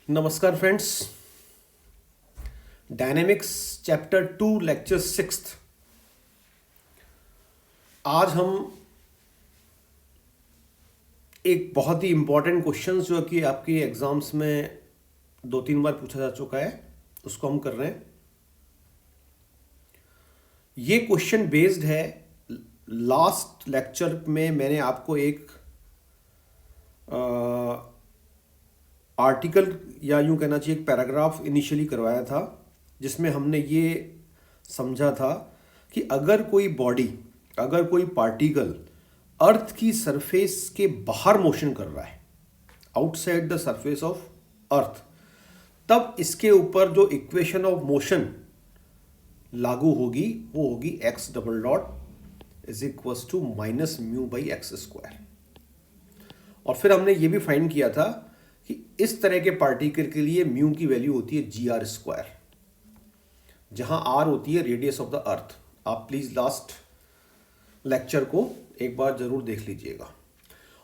नमस्कार friends. Dynamics chapter 2 lecture 6। आज हम एक बहुत ही इम्पॉर्टेंट क्वेश्चन जो कि आपके एग्जाम्स में 2-3 बार पूछा जा चुका है उसको हम कर रहे हैं। ये क्वेश्चन बेस्ड है, लास्ट लेक्चर में मैंने आपको एक आर्टिकल या यूं कहना चाहिए एक पैराग्राफ इनिशियली करवाया था, जिसमें हमने ये समझा था कि अगर कोई बॉडी, अगर कोई पार्टिकल अर्थ की सरफेस के बाहर मोशन कर रहा है, आउटसाइड द सरफेस ऑफ अर्थ, तब इसके ऊपर जो इक्वेशन ऑफ मोशन लागू होगी वो होगी x double dot is equals to minus mu by X square. और फिर हमने ये भी फाइंड किया था कि इस तरह के पार्टिकल के लिए म्यू की वैल्यू होती है जी आर स्क्वायर, जहां आर होती है रेडियस ऑफ द अर्थ। आप प्लीज लास्ट लेक्चर को एक बार जरूर देख लीजिएगा।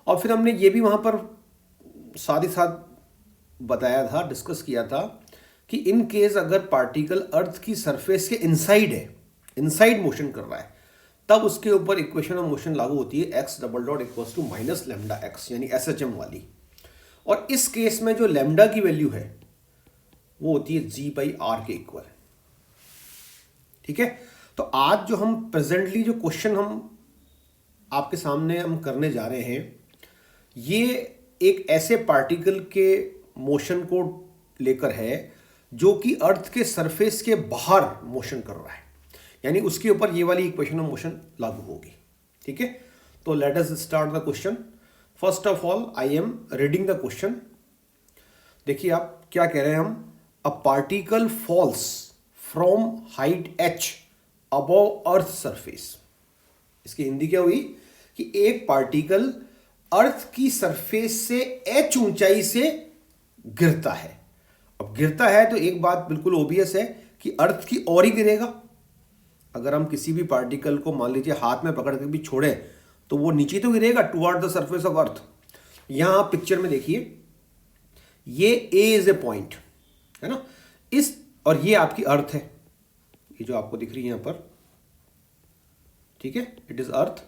और फिर हमने ये भी वहां पर साथ ही साथ बताया था, डिस्कस किया था कि इन केस अगर पार्टिकल अर्थ की सरफेस के इनसाइड है, इनसाइड मोशन कर रहा है, तब उसके ऊपर इक्वेशन ऑफ मोशन लागू होती है X double dot equals to minus lambda X, यानी एसएचएम वाली। और इस केस में जो लेमडा की वैल्यू है वो होती है जी बाई आर के इक्वल। ठीक है, तो आज जो हम प्रेजेंटली जो क्वेश्चन हम आपके सामने हम करने जा रहे हैं, ये एक ऐसे पार्टिकल के मोशन को लेकर है जो कि अर्थ के सरफेस के बाहर मोशन कर रहा है, यानी उसके ऊपर ये वाली इक्वेशन ऑफ मोशन लागू होगी। ठीक है, तो let us start the question. First of all I am reading the question. देखिए आप क्या कह रहे हैं हम, a particle falls from height h above earth surface. इसकी हिंदी क्या हुई कि एक पार्टिकल अर्थ की सरफेस से h ऊंचाई से गिरता है। अब गिरता है तो एक बात बिल्कुल ओबियस है कि अर्थ की ओर ही गिरेगा। अगर हम किसी भी पार्टिकल को मान लीजिए हाथ में पकड़ के भी छोड़े तो वो नीचे तो गिरेगा, टुवर्ड द सरफेस ऑफ अर्थ। यहां आप पिक्चर में देखिए, ये ए इज ए पॉइंट है ना, इस और ये आपकी अर्थ है, ये जो आपको दिख रही है यहां पर। ठीक है, इट इज अर्थ,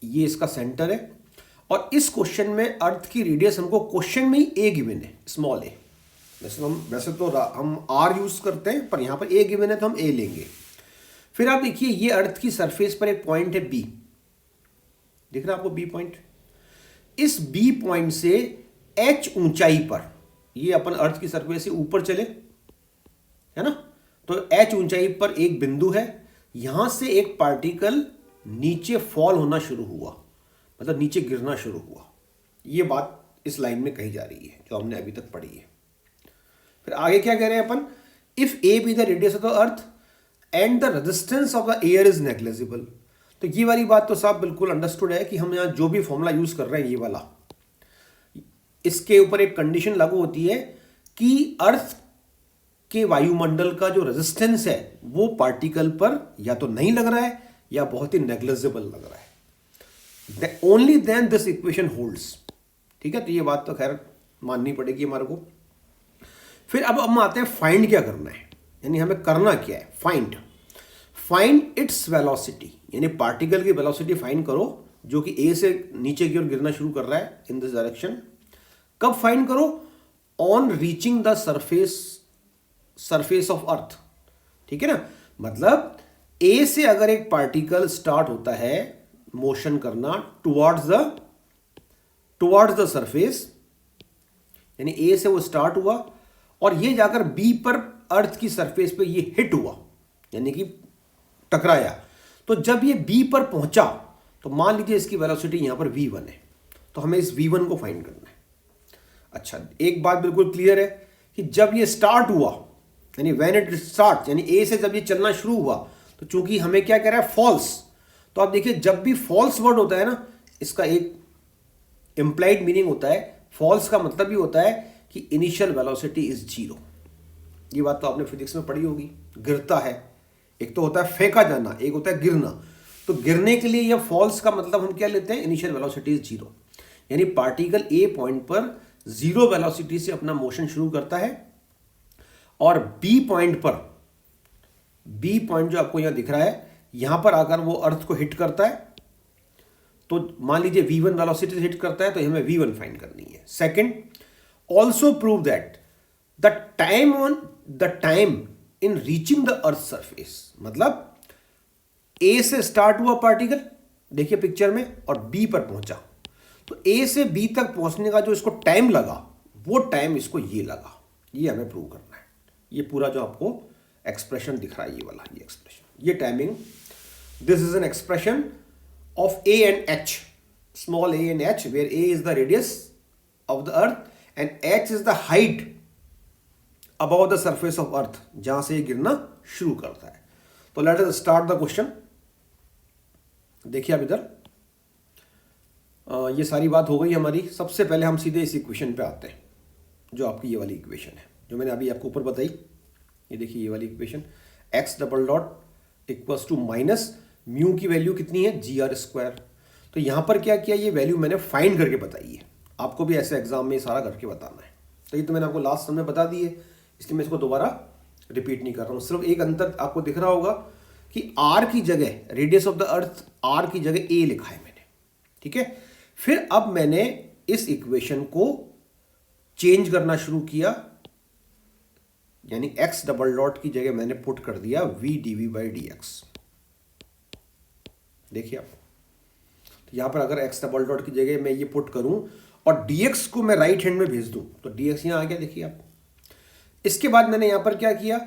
ये इसका सेंटर है। और इस क्वेश्चन में अर्थ की रेडियस हमको क्वेश्चन में ही ए गिवन है, स्मॉल ए। वैसे तो हम आर यूज करते हैं, पर यहां पर ए गिवन है तो हम ए लेंगे। फिर आप देखिए, ये अर्थ की सरफेस पर एक पॉइंट है बी, दिख रहा है आपको बी पॉइंट। इस बी पॉइंट से एच ऊंचाई पर, ये अपन अर्थ की सरफेस से ऊपर चले है ना, तो एच ऊंचाई पर एक बिंदु है, यहां से एक पार्टिकल नीचे फॉल होना शुरू हुआ, मतलब नीचे गिरना शुरू हुआ। ये बात इस लाइन में कही जा रही है जो हमने अभी तक पढ़ी है। फिर आगे क्या कह रहे हैं अपन, if a be the radius of the earth and the resistance of the air is negligible. तो ये वाली बात तो साहब बिल्कुल अंडरस्टूड है कि हम यहां जो भी फॉर्मूला यूज कर रहे हैं, ये वाला, इसके ऊपर एक कंडीशन लागू होती है कि अर्थ के वायुमंडल का जो रेजिस्टेंस है वो पार्टिकल पर या तो नहीं लग रहा है या बहुत ही नेग्लिजिबल लग रहा है। Only then this equation holds. ठीक है, तो ये बात तो खैर माननी पड़ेगी हमारे को। फिर अब हम आते हैं फाइंड क्या करना है, यानी हमें करना क्या है, फाइंड इट्स वेलोसिटी, यानी पार्टिकल की वेलोसिटी फाइंड करो जो कि ए से नीचे की ओर गिरना शुरू कर रहा है इन दिस डायरेक्शन। कब फाइंड करो, on reaching the surface of अर्थ। ठीक है ना, मतलब ए से अगर एक पार्टिकल स्टार्ट होता है मोशन करना टुवर्ड्स द सरफेस, यानी ए से वो स्टार्ट हुआ और ये जाकर बी पर अर्थ की सरफेस पे ये हिट हुआ, यानी कि टकराया। तो जब ये बी पर पहुंचा तो मान लीजिए इसकी वेलोसिटी यहां पर v1 है, तो हमें इस v1 को फाइंड करना है। अच्छा, एक बात बिल्कुल क्लियर है कि जब ये स्टार्ट हुआ, यानी व्हेन इट स्टार्ट, यानी ए से जब ये चलना शुरू हुआ, तो चूंकि हमें क्या कह रहा है, फॉल्स। तो आप देखिए, जब भी फॉल्स वर्ड होता है ना, इसका एक इंप्लाइड मीनिंग होता है, फॉल्स का मतलब भी होता है कि इनिशियल वेलोसिटी इज 0। ये बात तो आपने फिजिक्स में पढ़ी होगी। गिरता है, एक तो होता है फेंका जाना, एक होता है गिरना। तो गिरने के लिए या फॉल्स का मतलब हम क्या लेते हैं, इनिशियल वेलोसिटी इज 0, यानी पार्टिकल ए पॉइंट पर जीरो वेलोसिटी से अपना मोशन शुरू करता है और बी पॉइंट पर, बी पॉइंट जो आपको यहां दिख रहा है, यहां पर आकर वो अर्थ को हिट करता है। तो मान लीजिए v1 वेलोसिटी से हिट करता है तो हमें v1 फाइंड करनी है। Second, also prove that the time in reaching the earth surface, मतलब ए से स्टार्ट हुआ पार्टिकल, देखिए पिक्चर में, और बी पर पहुंचा, तो ए से बी तक पहुंचने का जो इसको टाइम लगा वो टाइम इसको ये लगा, ये हमें प्रूव करना है। ये पूरा जो आपको एक्सप्रेशन दिख रहा है, ये वाला, ये एक्सप्रेशन, ये timing, this is an expression of A and H, small a and h, where A is the radius of the earth and H is the height above the surface of earth, जहां से ये गिरना शुरू करता है। तो let us start the question. देखिए अब इधर ये सारी बात हो गई हमारी। सबसे पहले हम सीधे इस इक्वेशन पे आते हैं, जो आपकी ये वाली इक्वेशन है, जो मैंने अभी आपको ऊपर बताई। ये देखिए ये वाली equation, x double dot equals to minus mu की वैल्यू कितनी है, GR²। तो यहां पर क्या किया, ये वैल्यू मैंने फाइंड करके बताई है। आपको भी ऐसे एग्जाम में सारा करके बताना है। तो ये तो मैंने आपको लास्ट समय बता दी है, इसलिए मैं इसको दोबारा रिपीट नहीं कर रहा हूं। सिर्फ एक अंतर आपको दिख रहा होगा कि R की जगह, radius of the earth R की जगह A लिखा है मैंने, ठीक है। फिर अब मैंने इस इक्वेशन को चेंज करना शुरू किया, यानी x डबल डॉट की जगह मैंने पुट कर दिया v dv/dx। देखिए आप, तो यहां पर अगर x डबल डॉट की जगह मैं ये पुट करूं और dx को मैं राइट हैंड में भेज दूं तो dx यहां आ गया, देखिए आप। इसके बाद मैंने यहां पर क्या किया,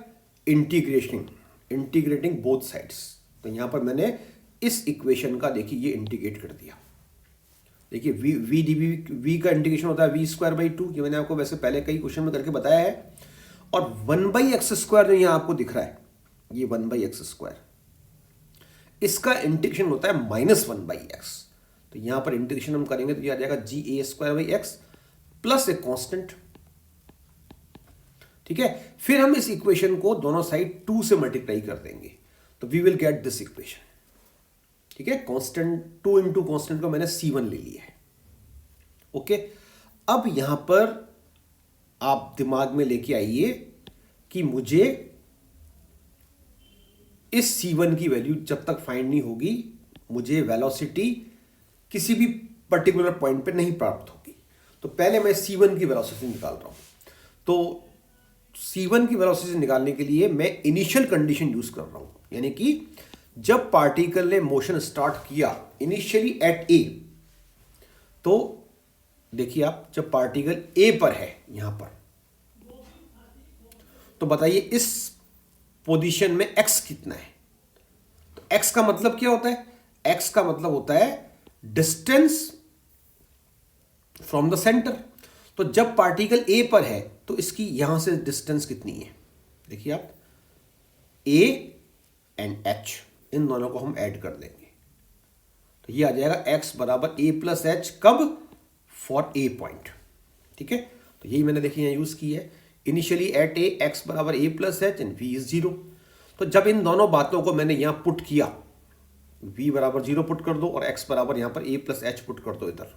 इंटीग्रेटिंग बोथ साइड्स। तो यहां पर मैंने इस इक्वेशन का, देखिए ये इंटीग्रेट कर दिया। देखिए v dv, v का इंटीग्रेशन होता है v²/2, ये मैंने आपको वैसे पहले कई क्वेश्चन में करके बताया है। और 1/x² जो यहां आपको दिख रहा है, ये 1/x², इसका इंटीग्रेशन होता है -1/x। तो यहां पर इंटीग्रेशन हम करेंगे तो ये आ जाएगा GA² प्लस ए कांस्टेंट, ठीक है। फिर हम इस इक्वेशन को दोनों साइड 2 से मल्टीप्लाई कर देंगे तो we will get this equation, ठीक है। कांस्टेंट 2 इंटू कांस्टेंट को मैंने C1 ले लिया है, ओके। अब यहां पर आप दिमाग में लेके आइए कि मुझे इस C1 की वैल्यू जब तक फाइंड नहीं होगी, मुझे वेलोसिटी किसी भी पर्टिकुलर पॉइंट पे नहीं प्राप्त होगी। तो पहले मैं C1 की वेलोसिटी निकाल रहा हूं। तो C1 की वेलोसिटी निकालने के लिए मैं इनिशियल कंडीशन यूज कर रहा हूं, यानी कि जब पार्टिकल ने मोशन स्टार्ट किया इनिशियली एट A, तो देखिए आप, जब पार्टिकल A पर है यहां पर, तो बताइए इस पोजीशन में x कितना है। तो x का मतलब क्या होता है, x का मतलब होता है डिस्टेंस फ्रॉम द सेंटर। तो जब पार्टिकल A पर है तो इसकी यहां से डिस्टेंस कितनी है, देखिए आप, A एंड H, इन दोनों को हम ऐड कर देंगे तो ये आ जाएगा x बराबर A प्लस H, कब, फॉर A पॉइंट, ठीक है। तो यही मैंने देखिए यहां यूज की है, इनिशियली एट A x बराबर A plus H and V is 0। तो जब इन दोनों बातों को मैंने यहां पुट किया, V बराबर 0 पुट कर दो और x बराबर यहां पर A प्लस H पुट कर दो इधर,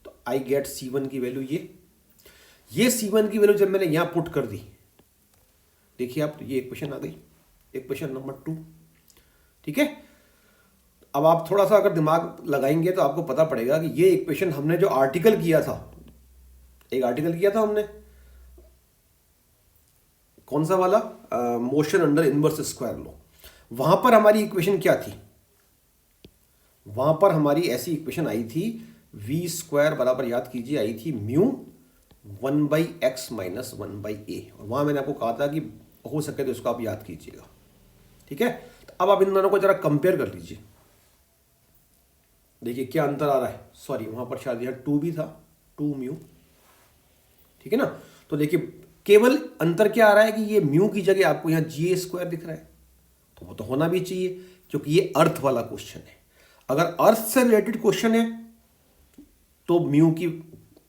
तो आई गेट C1 की वैल्यू ये C1 की वैल्यू जब मैंने यहां पुट कर दी, देखिए आप, तो ये इक्वेशन आ गई, इक्वेशन नंबर 2, ठीक है। अब आप थोड़ा सा अगर दिमाग लगाएंगे तो आपको पता पड़ेगा कि ये इक्वेशन हमने जो आर्टिकल किया था, एक आर्टिकल किया था हमने, कौन सा वाला, motion under inverse square law, वहां पर हमारी इक्वेशन क्या थी, वहां पर हमारी ऐसी इक्वेशन आई थी, v² बराबर, याद कीजिए, आई थी म्यू 1/x माइनस 1/a। और वहां मैंने आपको कहा था कि हो सके तो इसको आप याद कीजिएगा, ठीक है। तो अब आप इन दोनों को जरा कंपेयर कर लीजिए, देखिए क्या अंतर आ रहा है। सॉरी, वहां पर शायद यहाँ 2 भी था, 2 म्यू, ठीक है ना। तो देखिए केवल अंतर क्या आ रहा है कि ये म्यू की जगह आपको यहाँ GA² दिख रहा है, तो वो तो होना भी चाहिए क्योंकि ये अर्थ वाला क्वेश्चन है। अगर अर्थ से रिलेटेड क्वेश्चन है तो म्यू की,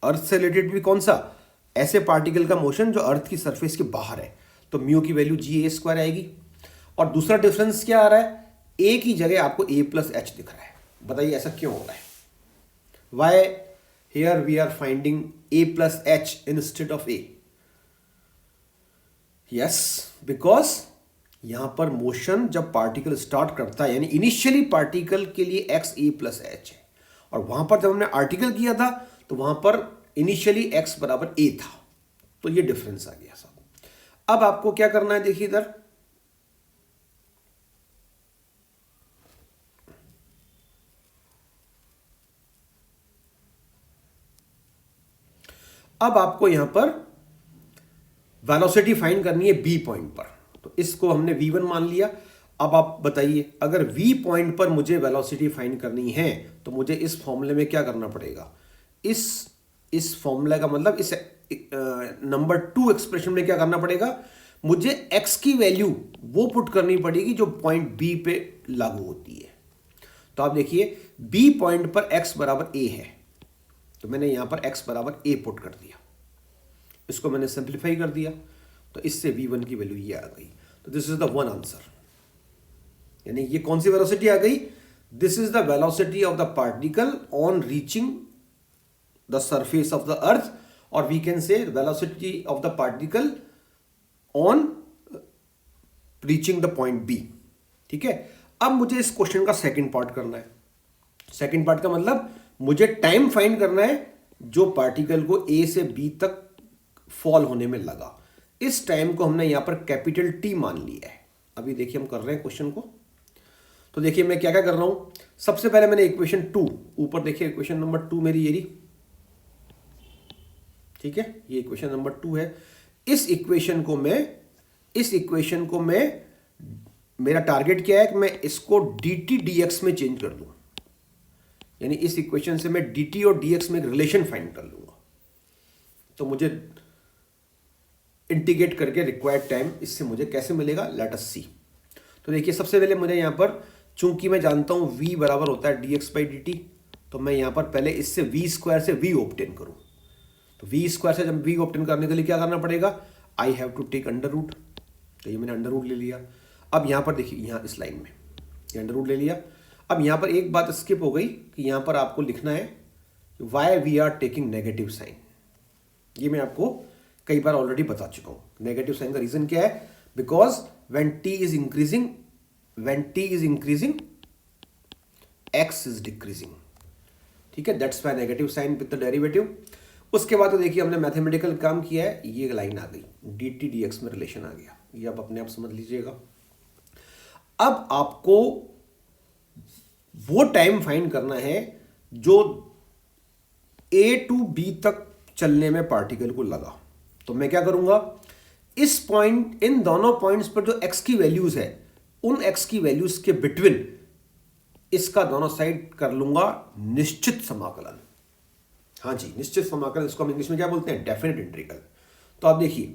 अर्थ से रिलेटेड भी कौन सा, ऐसे पार्टिकल का मोशन जो अर्थ की सरफेस के बाहर है, तो म्यू की वैल्यू GA² आएगी। और दूसरा डिफरेंस क्या आ रहा है, A की जगह आपको A प्लस H दिख रहा है। बताइए ऐसा क्यों हो रहा है, why here we are finding a plus h instead of a? Yes, because यहां पर मोशन जब पार्टिकल स्टार्ट करता है, यानी इनिशियली पार्टिकल के लिए x a प्लस एच है, और वहां पर जब हमने आर्टिकल किया था तो वहां पर इनिशियली x बराबर a था, तो ये डिफरेंस आ गया साहब। अब आपको क्या करना है, देखिए इधर अब आपको यहां पर वेलोसिटी फाइंड करनी है बी पॉइंट पर, तो इसको हमने v1 मान लिया। अब आप बताइए, अगर v पॉइंट पर मुझे वेलोसिटी फाइंड करनी है तो मुझे इस फॉर्मूले में क्या करना पड़ेगा, इस फॉर्मूले का मतलब इस नंबर 2 एक्सप्रेशन में क्या करना पड़ेगा, मुझे x की वैल्यू वो पुट करनी पड़ेगी जो पॉइंट b पे लागू होती है। तो आप देखिए b पॉइंट पर x बराबर a है, तो मैंने यहां पर x बराबर a पुट कर दिया, इसको मैंने सिंप्लीफाई कर दिया, तो इससे v1 की वैल्यू ये आ गई। तो this is the one answer, यानी ये कौन सी वेलोसिटी आ गई, this is the velocity of the particle on reaching the surface of the earth, और we can say velocity of the particle on reaching the point B. ठीक है, अब मुझे इस क्वेश्चन का सेकंड पार्ट करना है। सेकंड पार्ट का मतलब मुझे टाइम फाइंड करना है जो पार्टिकल को ए से बी तक फॉल होने में लगा। इस टाइम को हमने यहां पर कैपिटल टी मान लिया है। अभी देखिए हम कर रहे हैं क्वेश्चन को, तो देखिए मैं क्या क्या कर रहा हूं। सबसे पहले मैंने इक्वेशन 2, ऊपर देखिए इक्वेशन नंबर 2 मेरी ये रही, ठीक है, ये इक्वेशन नंबर 2 है। इस इक्वेशन को मैं मेरा टारगेट क्या है कि मैं इसको dt dx में चेंज कर दूं, यानी इस इक्वेशन से मैं dt और dx में एक रिलेशन फाइंड कर लूंगा। तो मुझे इंटीग्रेट करके रिक्वायर्ड टाइम इससे मुझे कैसे मिलेगा, लेट अस सी। तो देखिए सबसे पहले मुझे यहां पर, चूंकि मैं जानता हूं v बराबर होता है dx बाई dt, तो मैं यहां पर पहले इससे v स्क्वायर से v ऑब्टेन करूं। तो v स्क्वायर से जब v ऑब्टेन करने के लिए क्या करना पड़ेगा, I have to take under root, तो ये मैंने अंडर रूट ले लिया। अब यहां पर देखिए, यहां इस लाइन में ये अंडर रूट ले लिया। अब यहां पर एक बात स्किप हो गई कि यहां पर आपको लिखना है why we are taking negative sign. ये मैं आपको कई बार ऑलरेडी बता चुका हूं। नेगेटिव साइन का रीजन क्या है, because when t is increasing x is decreasing. ठीक है, that's why negative sign with the derivative. उसके बाद तो देखिए हमने मैथमेटिकल काम किया है, ये लाइन आ गई, dt dx में रिलेशन आ गया, ये आप अपने आप समझ लीजिएगा। अब आपको वो टाइम फाइंड करना है जो a टू b तक चलने में पार्टिकल को लगा। तो मैं क्या करूंगा, इस पॉइंट, इन दोनों पॉइंट्स पर जो x की वैल्यूज है, उन x की वैल्यूज के बिटवीन इसका दोनों साइड कर लूंगा निश्चित समाकलन। हाँ जी, निश्चित समाकलन, इसको हम इंग्लिश में क्या बोलते हैं, डेफिनेट इंटीग्रल। तो आप देखिए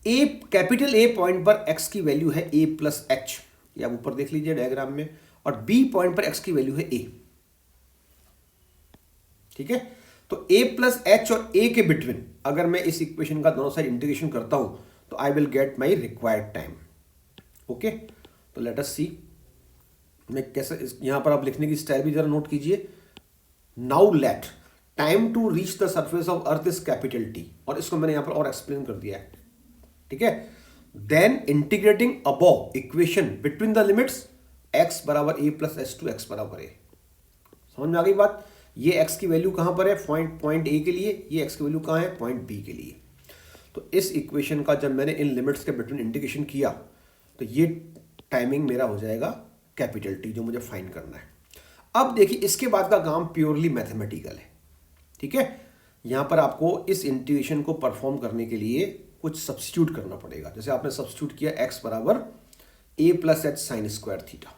a, कैपिटल A पॉइंट पर x की वैल्यू है a प्लस एच, ये आप ऊपर देख लीजिए डायग्राम में, और b पॉइंट पर x की वैल्यू है a। ठीक है, तो a प्लस एच और a के बिटवीन अगर मैं इस इक्वेशन का दोनों साइड इंटीग्रेशन करता हूं तो I will get my required time. Okay, तो लेट अस सी मैं कैसे, यहां पर आप लिखने की स्टाइल भी जरा नोट कीजिए। Now let time to reach the surface of earth is capital T, और इसको मैंने यहां पर और एक्सप्लेन कर दिया है। ठीक है, then integrating above equation between the limits x बराबर a plus H to X बराबर a। समझ में आ गई बात, ये x की वैल्यू कहां पर है, पॉइंट a के लिए, ये x की वैल्यू कहां है, पॉइंट b के लिए। तो इस इक्वेशन का जब मैंने इन लिमिट्स के बिटवीन इंटीग्रेशन किया तो ये टाइमिंग मेरा हो जाएगा कैपिटल टी, जो मुझे फाइंड करना है। अब देखिए इसके बाद का काम प्योरली मैथमेटिकल है। ठीक है, यहां पर आपको इस इंटीग्रेशन को परफॉर्म करने के लिए कुछ सब्स्टिट्यूट करना पड़ेगा। जैसे आपने सब्स्टिट्यूट किया x बराबर a plus h sine square theta.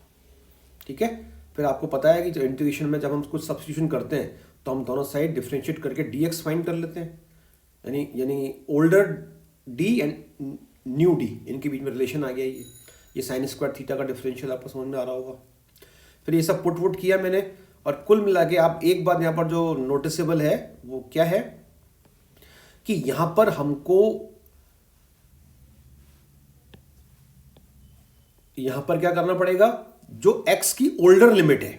ठीक है, फिर आपको पता है कि जो इंटीग्रेशन में जब हम कुछ सब्स्टिट्यूशन करते हैं तो हम दोनों साइड डिफरेंशिएट करके dx फाइंड कर लेते हैं, यानी older d and new d, इनके बीच में रिलेशन आ गया। ये साइन स्क्वायर थीटा का डिफरेंशियल आपको समझ में आ रहा होगा। फिर ये सब पुट किया मैंने, और कुल मिला के आप एक बात यहाँ पर जो नोटिसेबल है वो क्या है कि यहां पर हमको यहां पर क्या करना पड़ेगा, जो x की ओल्डर लिमिट है,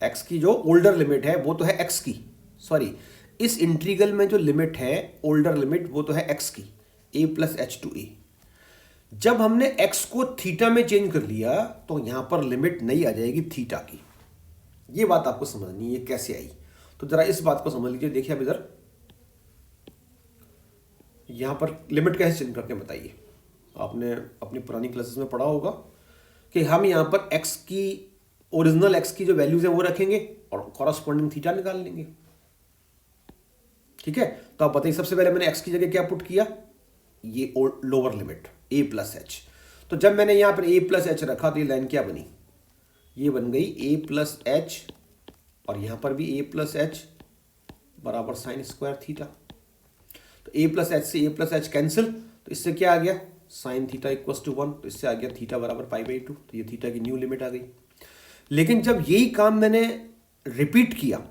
एक्स की जो ओल्डर लिमिट है वो तो है एक्स की, सॉरी इस इंटीग्रल में जो लिमिट है ओल्डर लिमिट वो तो है एक्स की, a प्लस एच टू ए। जब हमने x को थीटा में चेंज कर लिया तो यहां पर लिमिट नहीं आ जाएगी थीटा की। ये बात आपको समझनी है कैसे आई, तो जरा इस बात को समझ लीजिए। देखिए अब इधर यहां पर लिमिट कैसे चेंज करके बताइए। आपने अपनी पुरानी क्लासेस में पढ़ा होगा कि हम यहां पर x की ओरिजिनल x की जो वैल्यूज है वो रखेंगे और कॉरस्पॉन्डिंग थीटा निकाल लेंगे। ठीक है, तो आप बताइए सबसे पहले मैंने x की जगह क्या पुट किया, ये lower limit a plus H. तो जब मैंने यहां पर a प्लस एच रखा तो ये लाइन क्या बनी, ये बन गई a प्लस एच और यहां पर भी a प्लस एच बराबर साइन स्क्वायर थीटा। तो a प्लस एच से a प्लस एच कैंसिल, तो इससे क्या आ गया साइन थीटा इक्वल टू 1, तो इससे आ गया थीटा बराबर π/2। तो ये थीटा की न्यू लिमिट आ गई। लेकिन जब यही काम मैंने रिपीट किया,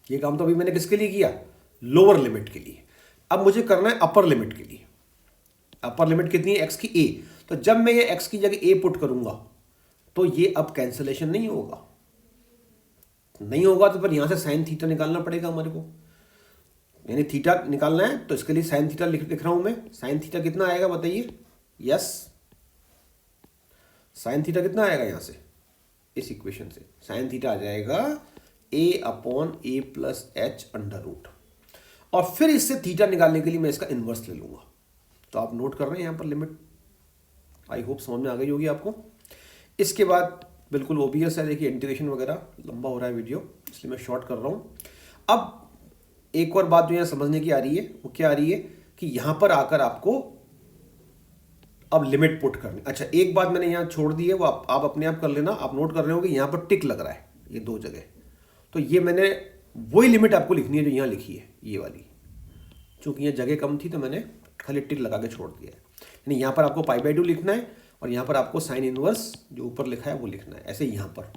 ये काम तो अभी मैंने किसके लिए किया, लोअर लिमिट के लिए। अब मुझे करना है अपर लिमिट के लिए। अपर लिमिट कितनी है, x की a। तो जब मैं ये x की जगह a पुट करूंगा तो ये अब कैंसिलेशन नहीं होगा, नहीं होगा तो फिर यहां से साइन थीटा निकालना पड़ेगा हमारे को, यानी थीटा निकालना है। तो इसके लिए साइन थीटा लिख रहा हूं मैं। साइन थीटा कितना आएगा बताइए, यस साइन थीटा कितना आएगा यहां से, इस इक्वेशन से साइन थीटा आ जाएगा a upon a plus H under root. और फिर इससे थीटा निकालने के लिए मैं इसका इन्वर्स ले लूंगा। तो आप नोट कर रहे हैं यहां पर लिमिट, आई होप समझ में आ गई होगी आपको। इसके बाद बिल्कुल ओबियस है, देखिए इंटीग्रेशन वगैरह लंबा हो रहा है वीडियो, इसलिए मैं शॉर्ट कर रहा हूं। अब एक और बात जो यहां समझने की आ रही है वो क्या आ रही है कि यहां पर आकर आपको अब लिमिट पुट करनी। अच्छा एक बात मैंने यहां छोड़ दी है, वो आप अपने आप कर लेना। आप नोट कर रहे हो कि यहां पर टिक लग रहा है ये दो जगह, तो ये मैंने वही लिमिट आपको लिखनी है जो यहां लिखी है ये वाली। चूंकि ये जगह कम थी तो मैंने खाली टिक लगा के छोड़ दिया है। यानी यहां पर आपको π/2 लिखना है और यहां पर आपको साइन इनवर्स जो ऊपर लिखा है वो लिखना है, ऐसे यहां पर।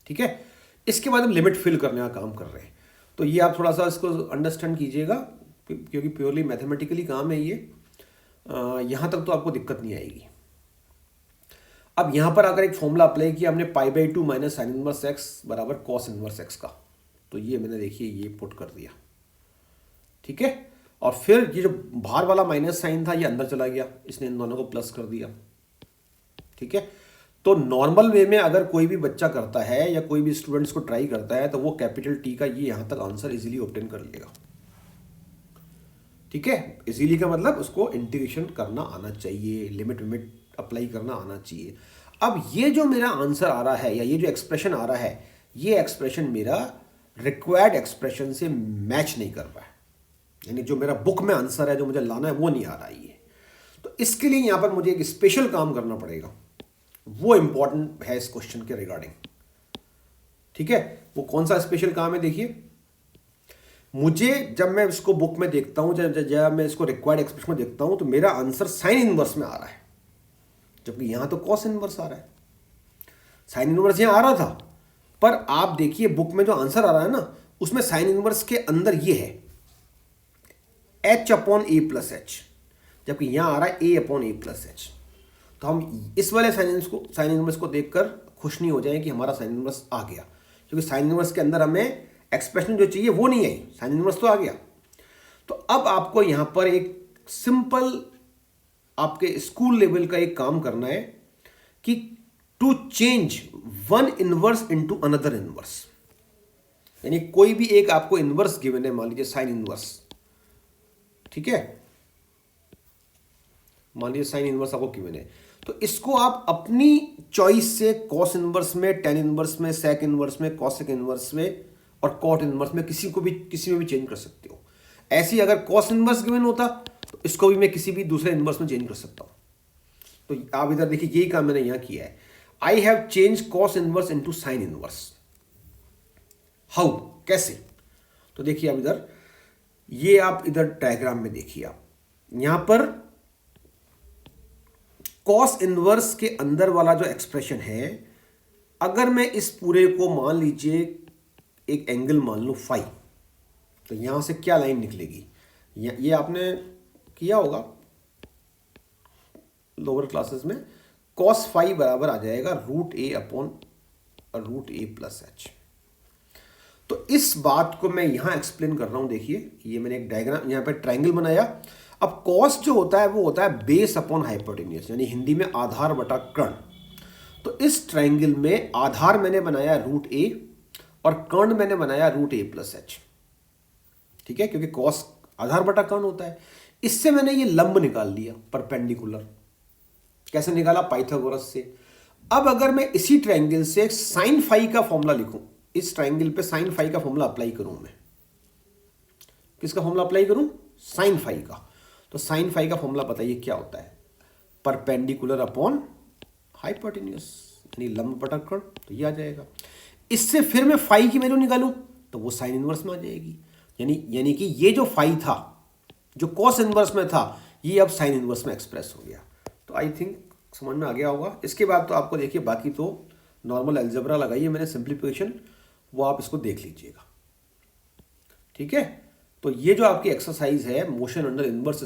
ठीक है, इसके बाद हम लिमिट फिल करने का काम कर रहे हैं। तो ये आप थोड़ा सा इसको अंडरस्टैंड कीजिएगा क्योंकि प्योरली मैथमेटिकली काम है ये। यहां तक तो आपको दिक्कत नहीं आएगी। अब यहां पर अगर एक फॉर्मूला अप्लाई किया हमने π/2 माइनस साइन इनवर्स एक्स बराबर कॉस इनवर्स एक्स का, तो ये मैंने देखिए ये पुट कर दिया। ठीक है, और फिर ये जो बाहर वाला माइनस साइन था ये अंदर चला गया, इसने इन दोनों को प्लस कर दिया। ठीक है, तो नॉर्मल वे में अगर कोई भी बच्चा करता है या कोई भी स्टूडेंट्स को ट्राई करता है तो वो कैपिटल टी का ये यहां तक आंसर इजीली ऑब्टेन कर लेगा। ठीक है, इजीली का मतलब उसको इंटीग्रेशन करना आना चाहिए, लिमिट विमिट अप्लाई करना आना चाहिए। अब ये जो मेरा आंसर आ रहा है या ये जो एक्सप्रेशन आ रहा है, ये एक्सप्रेशन मेरा रिक्वायर्ड एक्सप्रेशन से मैच नहीं कर रहा है, यानी जो मेरा बुक में आंसर है जो मुझे लाना है वो नहीं आ रहा है ये। तो इसके लिए यहां पर मुझे एक स्पेशल काम करना पड़ेगा, वो इंपॉर्टेंट है इस क्वेश्चन के रिगार्डिंग। ठीक है, वो कौन सा स्पेशल काम है, देखिए मुझे जब मैं इसको बुक में देखता हूं, जब मैं इसको रिक्वायर्ड एक्सप्रेशन में देखता हूं तो मेरा आंसर साइन इनवर्स में आ रहा है, जबकि यहां तो कॉस इनवर्स आ रहा है। साइन इनवर्स यहां आ रहा था, पर आप देखिए बुक में जो आंसर आ रहा है ना उसमें साइन इनवर्स के अंदर ये है h अपॉन ए प्लस एच, जबकि यहां आ रहा है a upon A plus H. तो हम इस वाले साइन इनवर्स को देखकर खुश नहीं हो जाए कि हमारा साइन इनवर्स आ गया, क्योंकि साइन इनवर्स के अंदर हमें एक्सप्रेशन जो चाहिए वो नहीं आई, साइन इनवर्स तो आ गया। तो अब आपको यहां पर एक सिंपल आपके स्कूल लेवल का एक काम करना है कि to change one inverse into another inverse, यानी कोई भी एक आपको इनवर्स गिवन है, मान लीजिए साइन इनवर्स। ठीक है, मान लीजिए साइन इनवर्स आपको गिवन है, तो इसको आप अपनी चॉइस से कॉस इनवर्स में, टेन इनवर्स में, सेक इनवर्स में, कॉसेक इनवर्स में और कॉट इनवर्स में किसी में भी चेंज कर सकते हो। ऐसे ही अगर कॉस इनवर्स गिवन होता तो इसको भी मैं किसी भी दूसरे इनवर्स में चेंज कर सकता हूं। तो आप इधर देखिए यही काम मैंने यहां किया है, I have change cos inverse into sine inverse. How, कैसे, तो देखिए आप इधर, ये आप इधर डायग्राम में देखिए, आप यहां पर कॉस इनवर्स के अंदर वाला जो एक्सप्रेशन है, अगर मैं इस पूरे को मान लीजिए एक एंगल मान लूं फाई, तो यहां से क्या लाइन निकलेगी, ये आपने किया होगा लोअर क्लासेस में, कॉस फाई बराबर आ जाएगा रूट ए अपॉन और रूट ए प्लस एच। तो इस बात को मैं यहां एक्सप्लेन कर रहा हूं। देखिए ये मैंने एक डायग्राम यहां पे ट्राइंगल बनाया। अब कॉस जो होता है वो होता है बेस अपॉन हाइपोटेन्यूज, यानी हिंदी में आधार बटा कर्ण। तो इस ट्राइंगल में आधार मैंने बनाया रूट ए और कर्ण मैंने बनाया रूट ए प्लस एच। ठीक है, क्योंकि कॉस आधार बटा कर्ण होता है। इससे मैंने ये लंब निकाल लिया परपेंडिकुलर। कैसे निकाला? पाइथागोरस से। अब अगर मैं इसी ट्राइंगल से साइन फाई का फॉर्मूला लिखूं, इस ट्राइंगल पे साइन फाई का फॉर्मूला अप्लाई करूं, मैं किसका फॉर्मूला अप्लाई करूं? साइन फाई का। तो साइन फाई का फॉर्मूला बताइए क्या होता है? परपेंडिकुलर अपॉन हाइपोटेन्यूज, यानी लंब बटा कर्ण। तो ये आ जाएगा। इससे फिर मैं फाई की वैल्यू निकालूं तो वो साइन इनवर्स में आ जाएगी। यानी कि ये जो फाई था, जो कॉस इनवर्स में था, ये अब साइन इनवर्स में एक्सप्रेस हो गया। तो आई थिंक समझ में आ गया होगा। इसके बाद तो आपको देखिए बाकी तो नॉर्मल अलजेब्रा लगाइए, मैंने सिंप्लीफिकेशन, वो आप इसको देख लीजिएगा। ठीक है, तो ये जो आपकी एक्सरसाइज है motion under inverse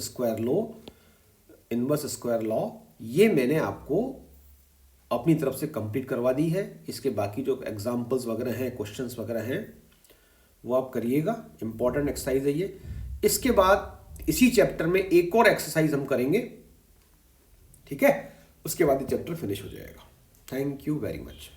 square law, ये मैंने आपको अपनी तरफ से कंप्लीट करवा दी है। इसके बाकी जो एग्जाम्पल्स वगैरह हैं, क्वेश्चंस वगैरह हैं, वो आप करिएगा। इंपॉर्टेंट एक्सरसाइज है ये। इसके बाद इसी चैप्टर में एक और एक्सरसाइज हम करेंगे। ठीक है, उसके बाद ये चैप्टर फिनिश हो जाएगा। Thank you very much.